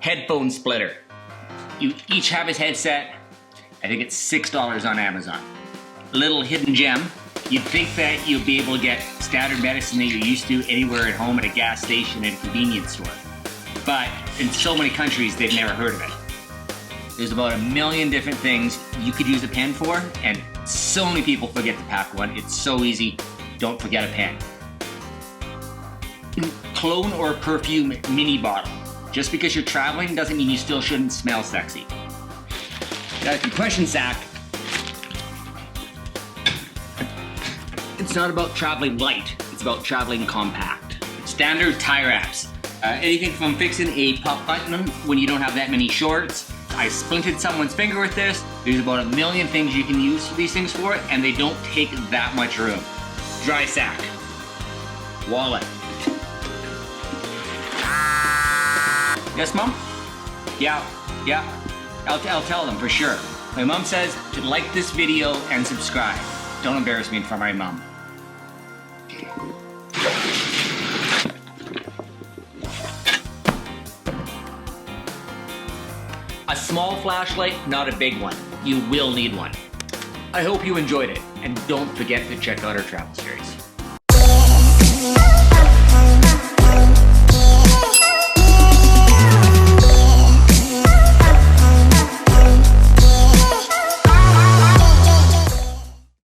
headphone splitter. You each have his headset. I think it's $6 on Amazon. A little hidden gem. You'd think that you'll be able to get standard medicine that you're used to anywhere at home, at a gas station, at a convenience store. But in so many countries, they've never heard of it. There's about 1 million different things you could use a pen for, and so many people forget to pack one. It's so easy. Don't forget a pen. Cologne or perfume mini bottle. Just because you're traveling doesn't mean you still shouldn't smell sexy. Got a compression sack. It's not about traveling light, it's about traveling compact. Standard tie wraps. Anything from fixing a puff button when you don't have that many shorts. I splinted someone's finger with this. There's about 1 million things you can use these things for, and they don't take that much room. Dry sack. Wallet. Yes, Mom? Yeah. I'll tell them for sure. My mom says to like this video and subscribe. Don't embarrass me in front of my mom. A small flashlight, not a big one. You will need one. I hope you enjoyed it, and don't forget to check out our travels.